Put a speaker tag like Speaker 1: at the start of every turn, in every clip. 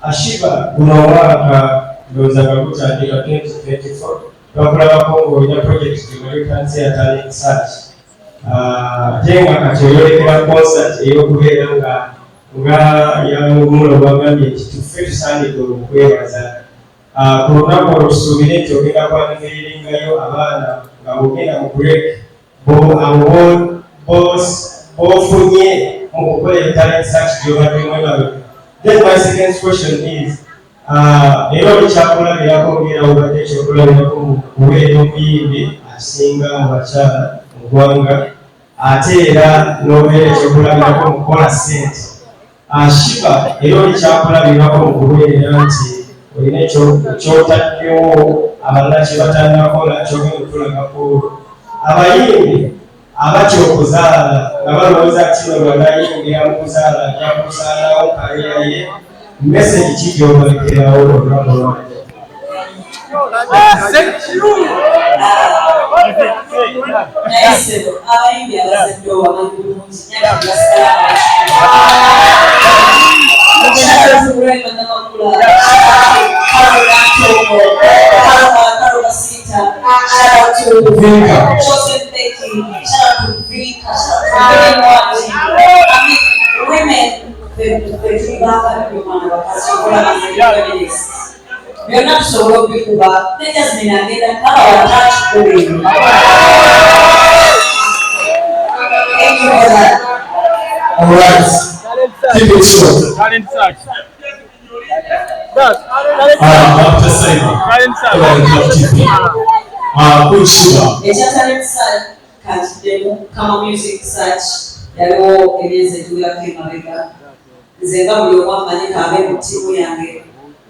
Speaker 1: Ashiba umwaka ndoza kakutandika 2024 twakulabako ng'olina project gyemulikansi ya talent search. Ate nga kati oyolekera concert ey'okubeera nga yamumulo bagambye nti tuffe tusaanidde okwebaza. Ku lunaku olwo tusuubire nti ogenda kwanviiringayo abaana nga bogenda mu break abo b'ofunye mu kukola talent search gy'obadde mwebabika. Then my second question is, era olukyakulabirako ngera obadde ekyokulabirako mu kubeera omuyimbi asinga mu bakyala mu ggwanga, ate era n'obeera ekyokulabirako mu kukola ssente. Ashiba era olukyakulabirako mu kubeera nti olina ky'otaddewo abalala kye batannakola kyogenda otulagako. Abayimbi abatya okuzaala nga balowooza nti bwe banayingira mu kuzaala ajja kuzaalawo kaliya ye, message ki gy'obalekerawo olunaku lwajja?
Speaker 2: Naye abayimbi abazadde obamanyi bulungi byonna tusobola okubikuba nejasmin agenda kabawataakikubimu.
Speaker 3: All right, keep it short. After saying good sugar.
Speaker 2: Talent search katiddemu Kama Music Search yaliwo emyezi egiwerako emabega. Nze nga buli omu amanyi kaabe mu ttiimu yange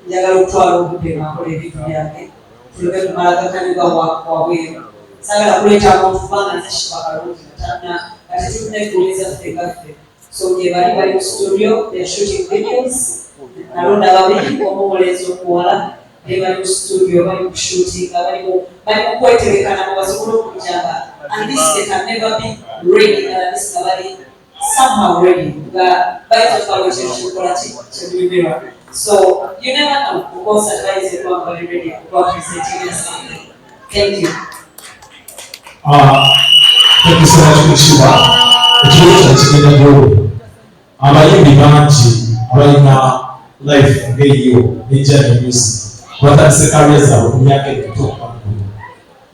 Speaker 2: njagala okutwala obudde nakola ebintu byange tuleke tumalagakanibwa wabweru. Saagala kuleeta muntu kubanga nze Shiba Kalungi nga tetulina eggulu zaffe gaffe. So gye bali mu studio, they're shooting videos. Nalonda babiri omuwolenzi okuwala ne bali mu studio bali mu shootinga bali mu kweterekana nga basobole okujjanga. And this they can never be ready nga this nga bali somehow ready nga bayita twalwe kyekikola kyebinyumirwa. So you never know because advice is not very ready to presenting something. Thank you.
Speaker 3: Thank you so much, Shiba. Ekibuuzo kigenda gy'oli. Abayimbi bangi abalina life ng'eyo n'ejjana music batandise career zaabwe ku myaka emito.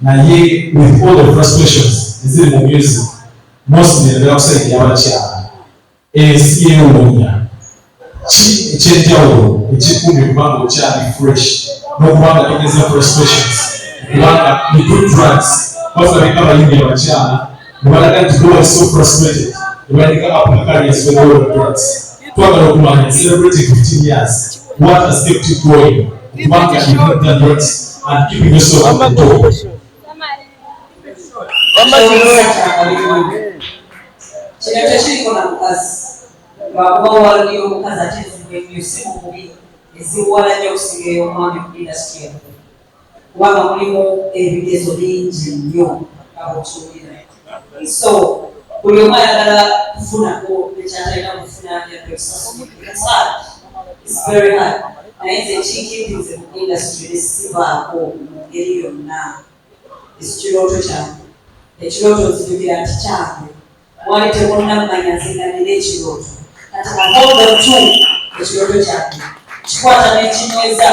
Speaker 3: Naye with all the frustrations eziri mu music, mostly ndala kusaidia abakyala ensi yeewuunya. Ki ekyenjawulo ekikumye kubanga okyali fresh n'okubanga togeza frustrations kubanga ni good drugs bafulabika abayimbi abakyala ne balaga nti they were so frustrated ne baleka up the careers with all the drugs. Twagala okumanya celebrating 15 years, what has kept you going kubanga you have done drugs and keeping yourself at the door?
Speaker 2: Kino tekiriko na mukazi lwakuba waliyo omukazi ate ezibwenyo si mububi eziwala nnyo okusinga ey'omwami mu indasitule yaffe kubanga mulimu ebigezo bingi nnyo abotuulira. So buli omu ayagala kufunako ekyatalina kufuna yapesasomukisaala is very hard. Naye nze ekinkimpize mu indasitule sivaako mu ngeri yonna. Ekirooto kyange ekirooto nzijukira nti kyange mwali temunnamanya nzinganira ekirooto kati akodotu ekirooto kyange kikwata n'ekinyweza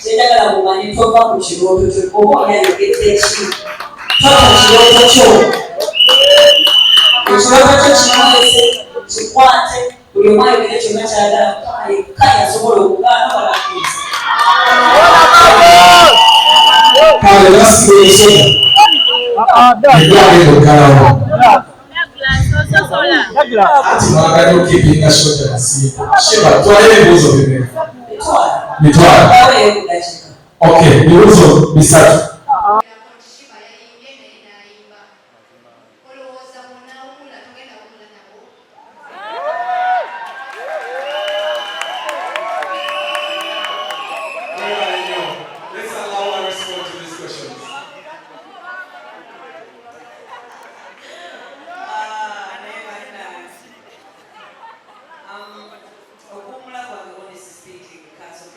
Speaker 2: kyenjagala mumanye tova ku kirooto kyo oba oyayogedde ki tota kirooto kyo ekirooto kyo kinyweze kikwate buli omu ayogere kyonna kyayagala yekka yasobola okugaana walakiza.
Speaker 3: Kale basigaye soda ebyagenda okalawo ati mwagala okipinga soda nsiiba. Shiba twalira ebibuuzo bibiri mitwala. Okay, ebibuuzo bisatu.
Speaker 2: Okumula kwange honestly speaking because of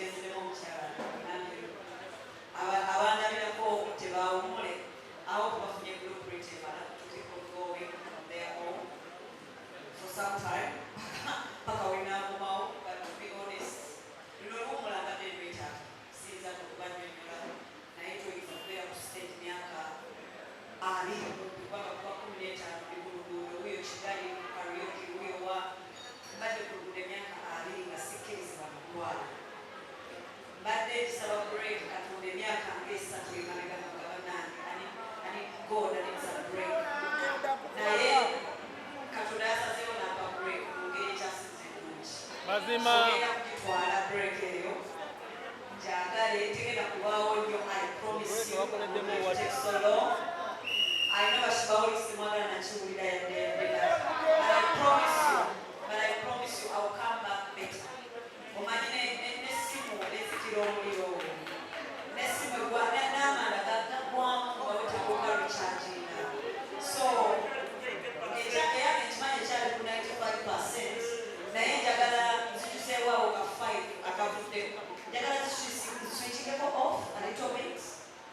Speaker 2: kilomuliro nesimu egwana n'amanda gaggwamu nga wetabuka recharginga so eyange ekimanyi ekyali ku 95% naye njagala nzijuzeewaawo ka 5 akavuddeko njagala switchingeko off a little bit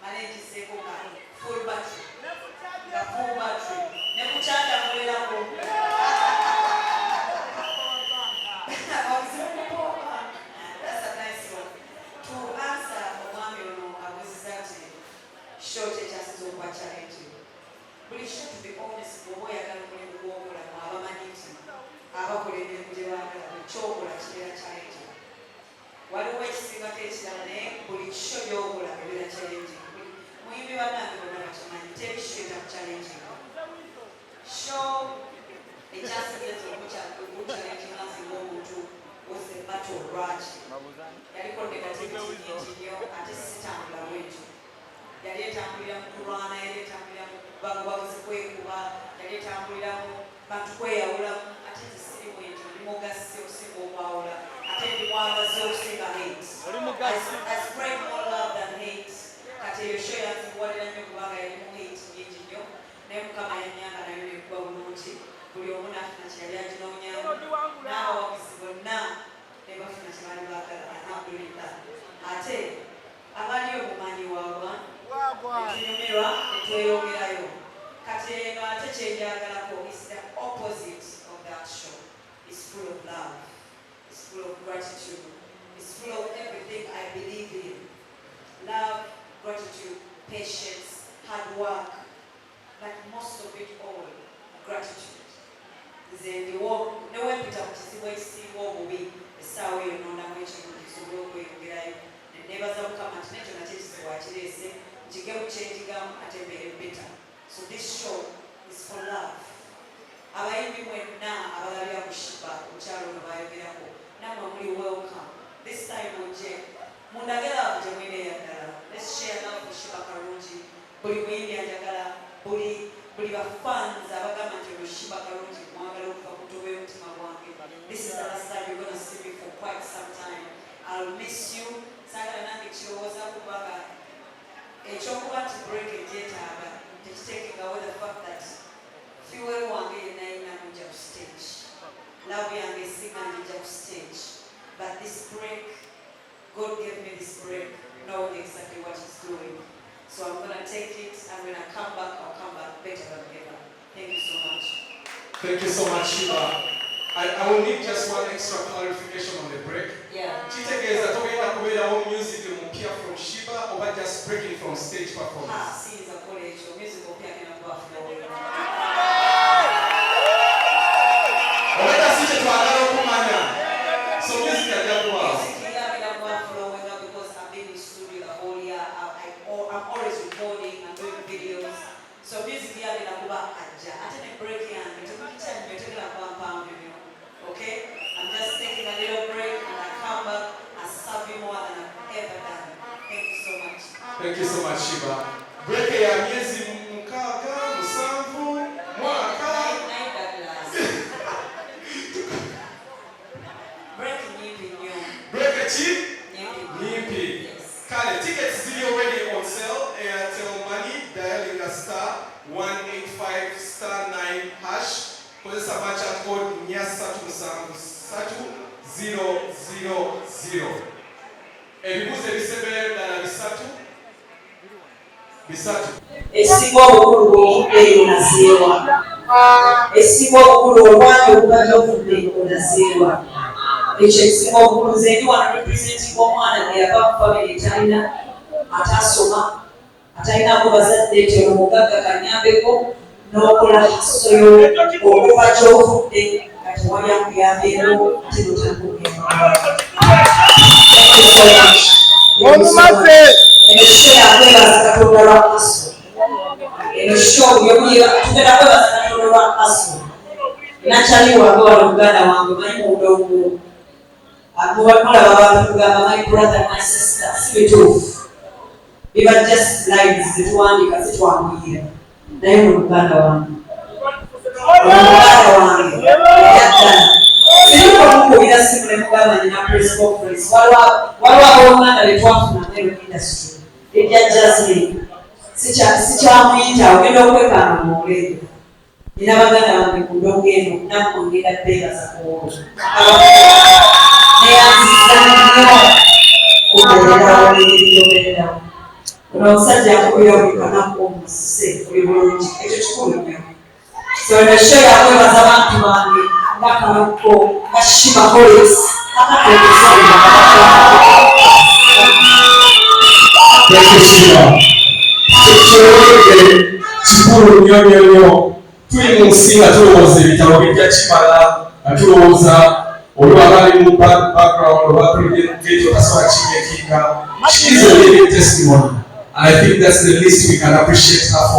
Speaker 2: male ngiseeko ka full battery ne kukyanda kuwerako that's a nice one to answer omwami ono abuziza nti short ekyasiza okuba challenge buli sho to be honest bw'oba oyagala omulimu gw'obulamu abamanyi nti abakola emirimu gye baagala buli kyokola kibeera challenge waliwo ekisingako ekirala naye buli kisho gy'okola ebeera challenge muyimbi bannange bonna bakimanyi teri sho etakuchallenging sho ekyasigeza okuchallenging nsinga omuntu was a battle lwaki yaliko negativity nyingi nnyo ate sitambula bwekyo yali etambulira mu kulwana yali etambulira mu babuzi kwekuba yali etambulira mu bantu kweyawulamu ate nze siri bwekyo ndi mugassi okusinga okwawula ate ndi mwagazi okusinga hate I spread more love than hate kati eyo sho yanzibuwalira nnyo kubanga yali mu hate nyingi nnyo naye mukama yanyanga nayo nekuba bulungi buli omu n'afuna kyeyali aginoonyamu n'abawagizi bonna ne bafuna kye baali baagala alhamdulillah ate abali obumanyi waabwa etunyumirwa netweyongerayo kati eno ate kyenjagalako is the opposite of that show. It's full of love, it's full of gratitude, it's full of everything I believe in. Love, gratitude, patience, hard work, but most of it all, gratitude. Nze newempita mu kizibu ekisinga obubi essaawa eyo nondamu ekintu kisobole okweyongerayo neneebaza mukama nti nekyo nakyo ekizibu akireese nkigemu kyenjigamu ate mbeere beta. So this show is for love. Abayimbi mwenna abalabira ku Shiba omukyalo ono bayogerako nammwe muli welcome. This time ojje mundagala gye mweneeya ddala. Let's share love ku Shiba Karungi. Buli muyimbi anjagala, buli bafans abagamba nti olwo Shiba Karungi mwagala okuva ku ntobo y'omutima gwange. This is the last time you're going to see me for quite some time. I'll miss you. Saagala nange kirowooza kubanga ekyokuba nti break egyetaaga tekitaking away the fact that fuel wange yenna yina kujja ku stage. Love yange esinga njija ku stage. But this break, God gave me this break knowing exactly what He's doing. So I'm going to take it, and when I come back, I'll come back better than ever. Thank you so much.
Speaker 3: Thank you so much, Shiba. I will need just one extra clarification on the break.
Speaker 2: Yeah.
Speaker 3: Kitegeeza togenda kubeerawo music mupya from Shiba oba just breaking from stage performance?
Speaker 2: Sinza kola ekyo music opya genda kubafunawo.
Speaker 3: Obeta si kye twagala okumanya. So music ajja kubaawo.
Speaker 2: Because I've been in studio the whole year. I'm always recording and doing videos. So music yagenda kuba ajja. Ate ne break yange tekukitya tegenda kuba mpamvu nnyo. Okay? I'm just taking a little break and I come back and serve you more than I've ever done. Thank you so much.
Speaker 3: Thank you so much, Shiba. Break ya miezi 6, 7, mwaka.
Speaker 2: Break nyimpi nnyo.
Speaker 3: Break chi?
Speaker 2: Nyimpi.
Speaker 3: Yes. Kale, tickets zili already on sale. Airtel Money, dialing a *185*9#. Kozesa merchant code NYA3733000. Ebibuuzo ebisembeyo ddala bisatu.
Speaker 2: Esinga obukulu bw'ovudde onazeewa. Esinga obukulu obwami obubadde ovudde onazeewa. Ekyo ekisinga obukulu nze ndi wano representing omwana eyava mu famire etalina atasoma atalinako bazadde teno mugagga kanyambeko n'okola hasoyo okuva gy'ovudde nga tewali akuyambeeko ate notakugenda. Eno sho yakwebaza Katonda lwa Aso. Eno sho tugenda kwebaza Katonda lwa Aso. Nakyali wange wano muganda wange manyi mudongo. Mulaba abantu tugamba my brother, my sister, si bituufu. Biba just lines zetuwandiika zitwanguyira. Naye muganda wange. Muganda wange yaddala Siriko mukubira simu ne mugamba nina press conference. Waliwo abooluganda be twafuna mu industry. Ebya Jasmine. Sikyamuyita ogenda okwekanga mu mulembe. Nina baganda bange ku ndongo eno naku ngenda beebaza kuwo. Neyanziza nnyo okubeerawo n'ebyogererawo. Ono omusajja akubira buli kanaku omusise buli bulungi. Ekyo kikulu nnyo. So the show yakwebaza abantu bange nga Kaluko, nga Shiba Horace,
Speaker 3: kikulu nnyo tuli mu nsi nga tulowooza ebitabo bijja kimala nga tulowooza olwo abali mu background oba tulidde tasobola kimekinga. She is a living testimony and I think that's the least we can appreciate her for.